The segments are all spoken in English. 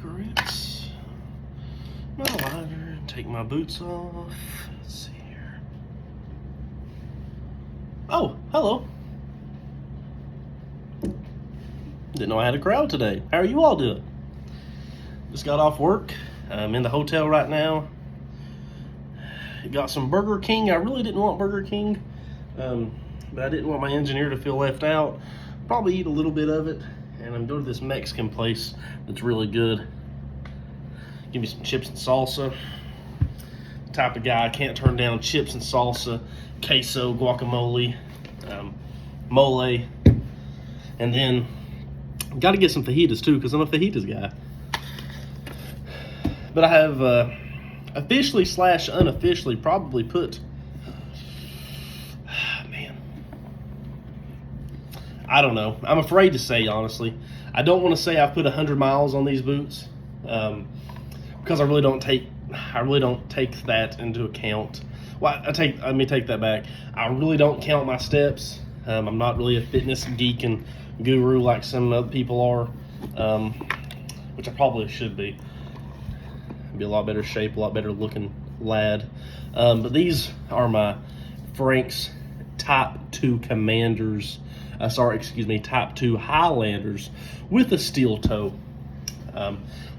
cigarettes, my lighter, take my boots off. Let's see here. Oh, hello. Didn't know I had a crowd today. How are you all doing? Just got off work. I'm in the hotel right now. Got some Burger King. I really didn't want Burger King, but I didn't want my engineer to feel left out. Probably eat a little bit of it, and I'm going to this Mexican place that's really good. Give me some chips and salsa. Type of guy I can't turn down chips and salsa, queso, guacamole, mole, and then got to get some fajitas too because I'm a fajitas guy. But I have officially / unofficially probably put, man, I don't know. I'm afraid to say, honestly. I don't want to say I've put 100 miles on these boots because I really don't take that into account. Well, let me take that back. I really don't count my steps. I'm not really a fitness geek and guru like some other people are, which I probably should be. Be a lot better shape, a lot better looking lad. But these are my Frank's Type 2 Commanders. Type 2 Highlanders with a steel toe.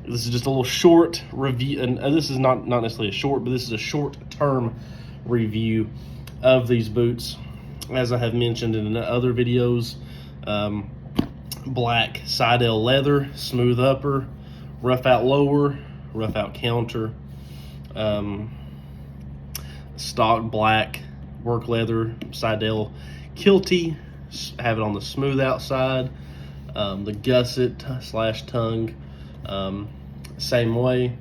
This is just a little short review, and this is not necessarily a short, but this is a short-term review of these boots. As I have mentioned in other videos, black Seidel leather, smooth upper, rough out lower, rough out counter, stock black work leather Seidel kilty, have it on the smooth outside, the gusset / tongue, same way.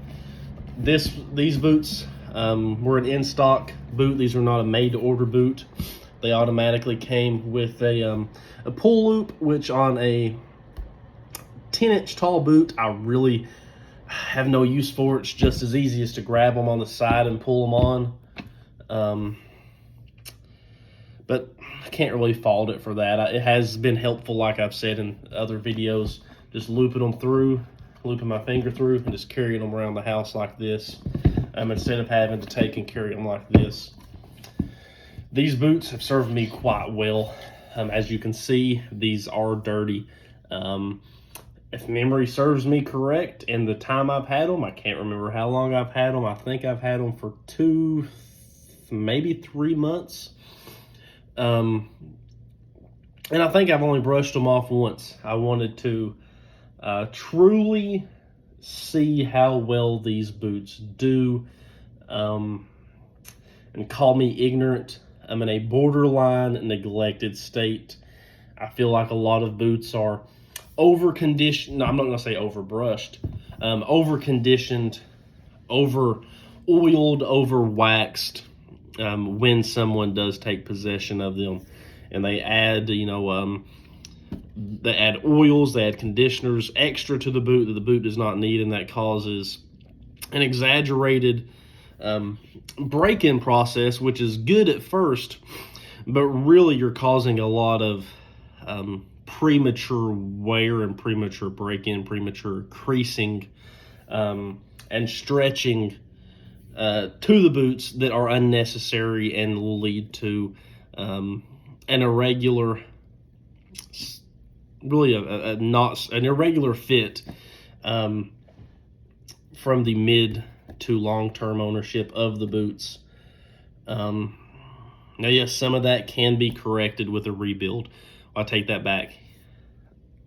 These boots were an in-stock boot. These were not a made-to-order boot. They automatically came with a pull loop, which on a 10-inch tall boot, I really have no use for. It's just as easy as to grab them on the side and pull them on. But I can't really fault it for that. It has been helpful, like I've said in other videos, just looping my finger through and just carrying them around the house like this, instead of having to take and carry them like this. These boots have served me quite well. As you can see, these are dirty. If memory serves me correct, in the time I've had them, I can't remember how long I've had them. I think I've had them for 2, maybe 3 months. And I think I've only brushed them off once. I wanted to truly see how well these boots do, and call me ignorant. I'm in a borderline neglected state. I feel like a lot of boots are over-conditioned. No, I'm not going to say over-brushed. Over-conditioned, over-oiled, over-waxed when someone does take possession of them. And they add, they add oils, they add conditioners extra to the boot that the boot does not need, and that causes an exaggerated break-in process, which is good at first, but really you're causing a lot of premature wear and premature break-in, premature creasing, and stretching to the boots that are unnecessary and will lead to an irregular, really an irregular fit from the mid to long-term ownership of the boots. Now, yes, some of that can be corrected with a rebuild. I'll take that back.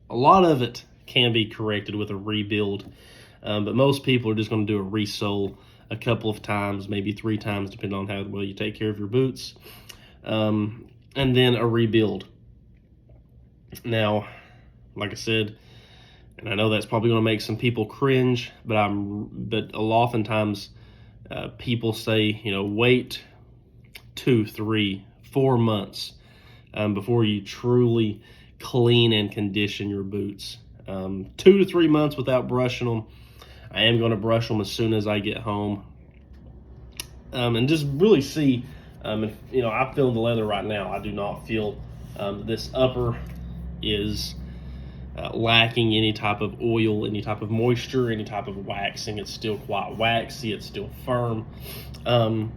A lot of it can be corrected with a rebuild, but most people are just going to do a resole a couple of times, maybe 3 times, depending on how well you take care of your boots, and then a rebuild. Now, like I said, and I know that's probably going to make some people cringe, but oftentimes people say, wait 2, 3, 4 months before you truly clean and condition your boots. 2 to 3 months without brushing them. I am going to brush them as soon as I get home, and just really see. I feel the leather right now. I do not feel this upper is lacking any type of oil, any type of moisture, any type of waxing. It's still quite waxy. It's still firm. And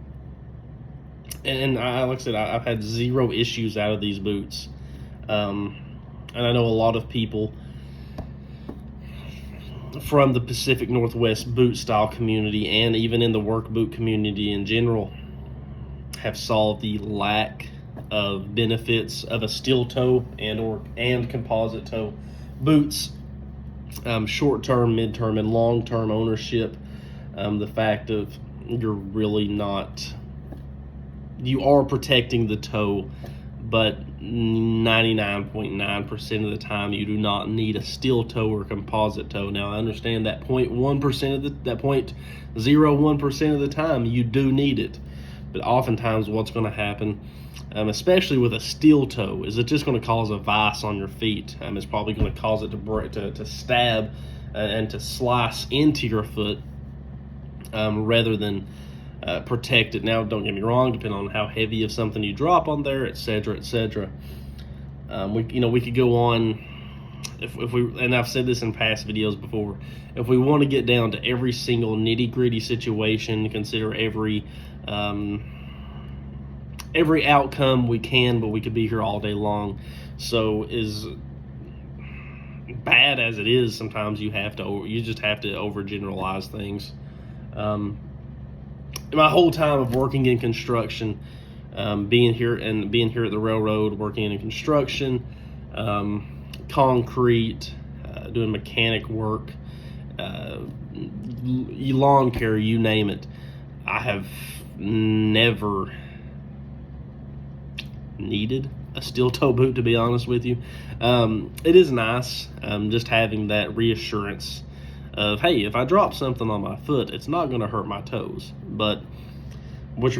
like I said, I've had zero issues out of these boots. And I know a lot of people from the Pacific Northwest boot style community, and even in the work boot community in general, have saw the lack of benefits of a steel toe and composite toe boots, short-term, mid-term, and long-term ownership. The fact of you are protecting the toe, but 99.9% of the time you do not need a steel toe or composite toe. Now I understand that 0.01% of the time you do need it, but oftentimes what's going to happen, especially with a steel toe, is it's just going to cause a vice on your feet. It's probably going to cause it to stab and to slice into your foot, rather than protect it. Now, don't get me wrong, depending on how heavy of something you drop on there, etc., etc. We could go on if we, and I've said this in past videos before, if we want to get down to every single nitty-gritty situation, consider every outcome we can, but we could be here all day long. So, as bad as it is, sometimes you just have to overgeneralize things. My whole time of working in construction, being here at the railroad, working in construction, concrete, doing mechanic work, lawn care, you name it, I have never needed a steel toe boot, to be honest with you. It is nice, just having that reassurance of, hey, if I drop something on my foot, it's not going to hurt my toes. But what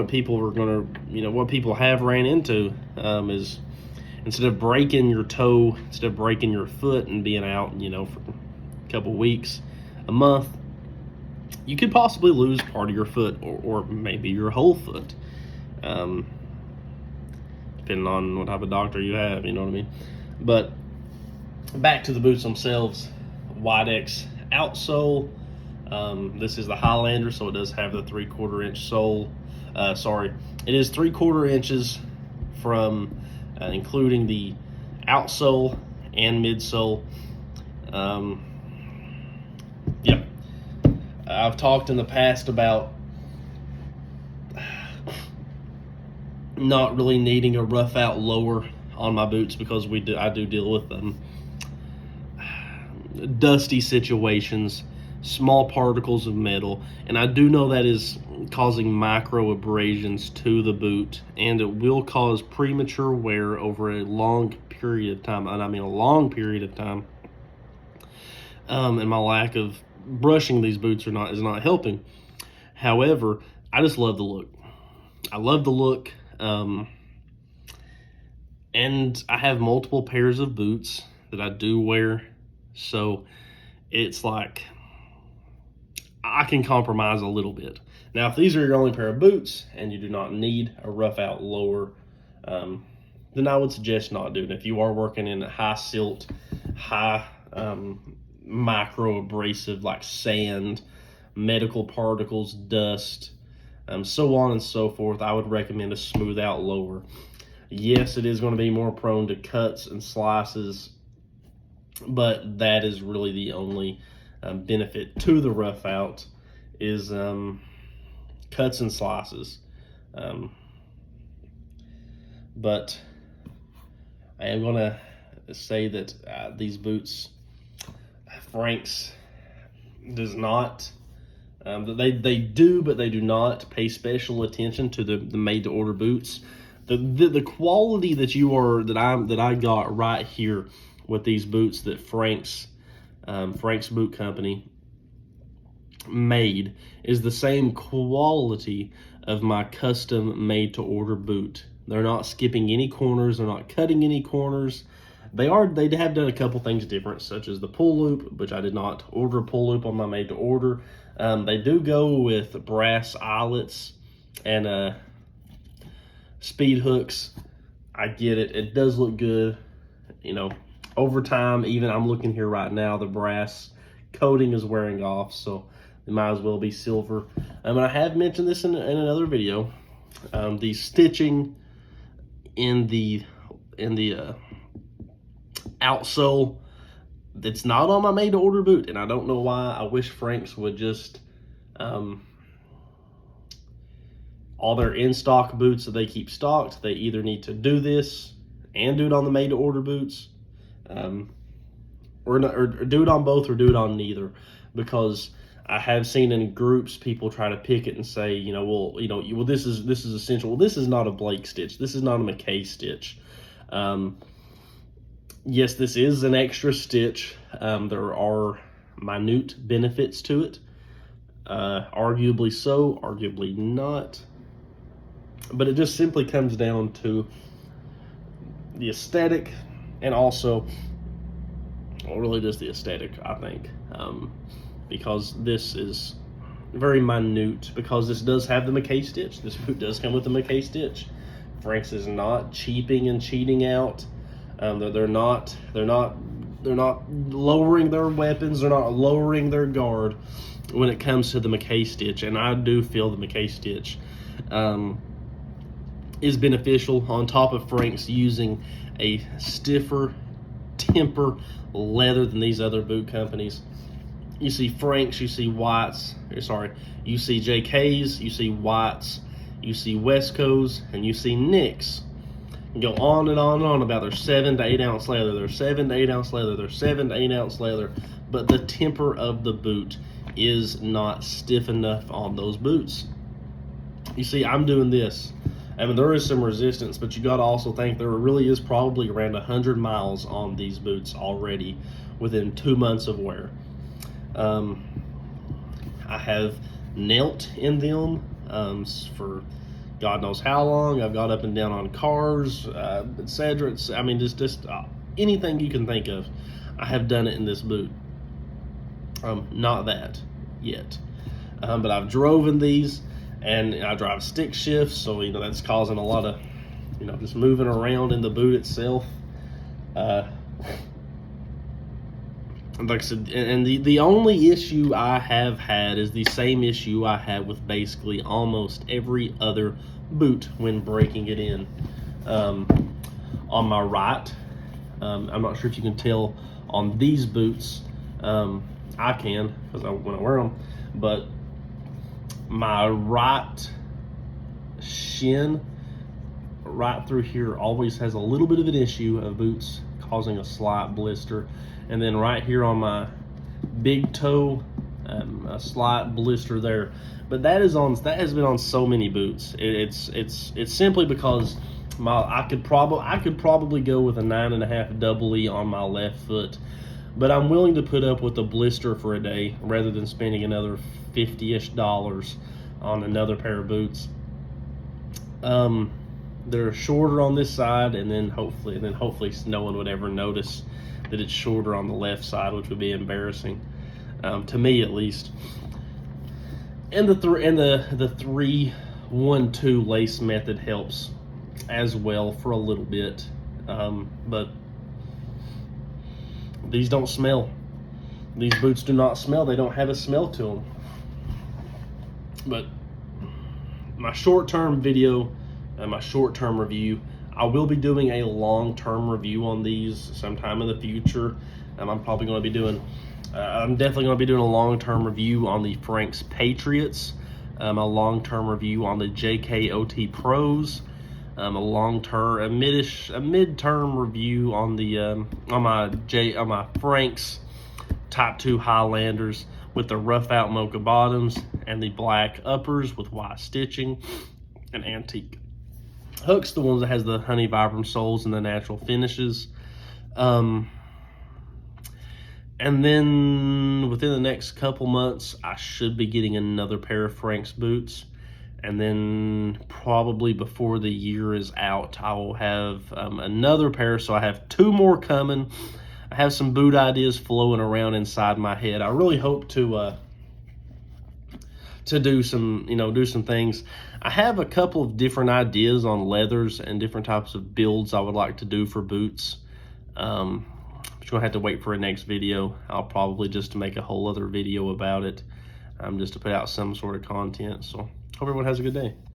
people have ran into, is instead of breaking your toe, instead of breaking your foot and being out, for a couple weeks, a month, you could possibly lose part of your foot, or maybe your whole foot, depending on what type of doctor you have, you know what I mean? But back to the boots themselves. Widex outsole. This is the Highlander, so it does have the 3/4 inch sole. It is 3/4 inches from, including the outsole and midsole. Yeah, I've talked in the past about not really needing a rough out lower on my boots because I do deal with dusty situations, small particles of metal, and I do know that is causing micro abrasions to the boot, and it will cause premature wear over a long period of time, and I mean a long period of time. And my lack of brushing these boots is not helping. However, I just love the look. I love the look, and I have multiple pairs of boots that I do wear, so it's like I can compromise a little bit. Now, if these are your only pair of boots and you do not need a rough out lower, then I would suggest not doing it. If you are working in a high silt, high micro abrasive like sand, medical particles, dust, so on and so forth, I would recommend a smooth out lower. Yes, it is going to be more prone to cuts and slices, but that is really the only benefit to the rough out is cuts and slices. But I am going to say that these boots, Frank's does not, they do, but they do not pay special attention to the made to order boots. The quality that I got right here with these boots that Frank's Boot Company made is the same quality of my custom made to order boot. They're not skipping any corners, they're not cutting any corners. They have done a couple things different, such as the pull loop, which I did not order a pull loop on my made to order. They do go with brass eyelets and speed hooks. I get it. It does look good. over time, even I'm looking here right now, the brass coating is wearing off, so it might as well be silver. And I have mentioned this in another video. The stitching in the outsole, it's not on my made to order boot, and I don't know why. I wish Frank's would just all their in-stock boots that they keep stocked, they either need to do this and do it on the made to order boots, or do it on both, or do it on neither, because I have seen in groups people try to pick it and say, well, this is essential. Well, this is not a Blake stitch. This is not a McKay stitch. Yes, this is an extra stitch. There are minute benefits to it. Arguably so, arguably not. But it just simply comes down to the aesthetic, and also, well, really just the aesthetic, I think. Because this is very minute, because this does have the McKay stitch. This boot does come with the McKay stitch. Frank's is not cheaping and cheating out. They're not lowering their weapons. They're not lowering their guard when it comes to the McKay stitch. And I do feel the McKay stitch is beneficial, on top of Frank's using a stiffer temper leather than these other boot companies. You see Frank's, you see White's, you see JK's, you see White's, you see Wesco's, and you see Nick's. And go on and on and on about their 7 to 8 ounce leather, their 7 to 8 ounce leather, their 7 to 8 ounce leather, but the temper of the boot is not stiff enough on those boots. You see, I'm doing this. I mean, there is some resistance, but you got to also think there really is probably around 100 miles on these boots already within 2 months of wear. I have knelt in them for God knows how long. I've got up and down on cars, etc. I mean, just anything you can think of, I have done it in this boot. Not that yet, but I've driven these. And I drive stick shifts, so that's causing a lot of just moving around in the boot itself. Like I said, and the only issue I have had is the same issue I have with basically almost every other boot when breaking it in. On my right, I'm not sure if you can tell on these boots. I can, because when I wear them, but my right shin right through here always has a little bit of an issue of boots causing a slight blister, and then right here on my big toe, a slight blister there. But that has been on so many boots. It's simply because I could probably go with a 9.5 double E on my left foot, but I'm willing to put up with a blister for a day rather than spending another $50-ish on another pair of boots. They're shorter on this side, and then hopefully no one would ever notice that it's shorter on the left side, which would be embarrassing, to me at least. And the 3-1-2 lace method helps as well for a little bit, but these don't smell. These boots do not smell. They don't have a smell to them. But my short-term video and my short-term review, I will be doing a long-term review on these sometime in the future. I'm definitely going to be doing a long-term review on the Frank's Patriots, a long-term review on the JKOT Pros, a mid-term review on the on my Frank's Type 2 Highlanders with the rough out mocha bottoms and the black uppers with white stitching and antique hooks, the ones that has the honey vibram soles and the natural finishes. And then within the next couple months, I should be getting another pair of Frank's boots. And then probably before the year is out, I will have another pair. So I have 2 more coming. I have some boot ideas flowing around inside my head. I really hope to do some things. I have a couple of different ideas on leathers and different types of builds I would like to do for boots. gonna have to wait for a next video. I'll probably just make a whole other video about it, just to put out some sort of content. So hope everyone has a good day.